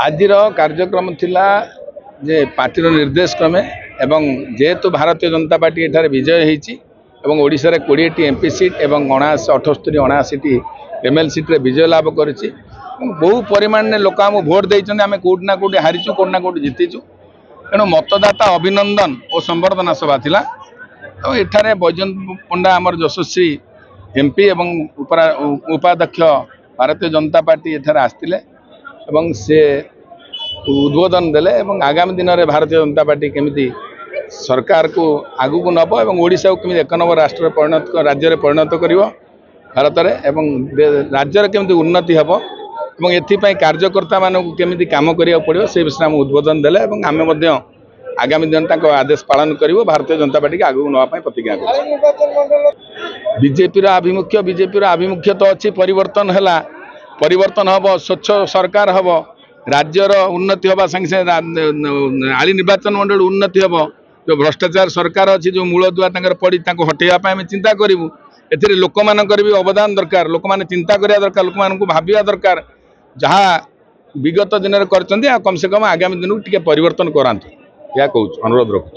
आज कार्यक्रम थिला जे पार्टी निर्देश क्रमे एवं जेहेतु भारतीय जनता पार्टी एठार विजय होती ओडिशा 20 एमपी सीट एवं 78 79 एमएल सीट रे विजय लाभ करिछि। बहु परिमाण में लोक आम भोट देते आम कौटि ना कौटि हारीचु कौटि ना कौटि जीतीचु। तेणु मतदाता अभिनंदन और संबर्धना सभा थिला। तो एठारे बैजयंत पंडा आमर यशस्वी एमपी एवं उपाध्यक्ष भारतीय जनता पार्टी एठारे आस्तिले एवं से उद्बोधन देले एवं आगामी दिन में भारतीय जनता पार्टी केमिति सरकार को आगु को नब एवं ओडिशा को केमिति 1 नंबर राष्ट्र परिणत राज्य में परिणत करिवो भारत में एवं राज्यर केमिति उन्नति हबो एवं एथिपाई कार्यकर्ता मानक केमिति काम करिया पड़ियो से विषय हम उद्बोधन देले एवं आमे मध्य आगामी दिन तक आदेश पालन करिवो भारतीय जनता पार्टी के आगु नवा प्रतिज्ञा कर। बीजेपी आभिमुख्य तो अच्छी परिवर्तन है परिवर्तन हम स्वच्छ सरकार हम राज्यर उन्नति हवा संगे आली निर्वाचन मंडल उन्नति हम जो भ्रष्टाचार सरकार अच्छी जो मूलदुआ पड़ी हटेवाई चिंता करूँ ए लोक मान भी अवदान दरकार लोक मैंने चिंता करा दरकार लोक मान भाविया दरकार जहाँ विगत दिन में कम से कम आगामी दिन को परिवर्तन करातु या कहूँ अनुरोध रखुँ।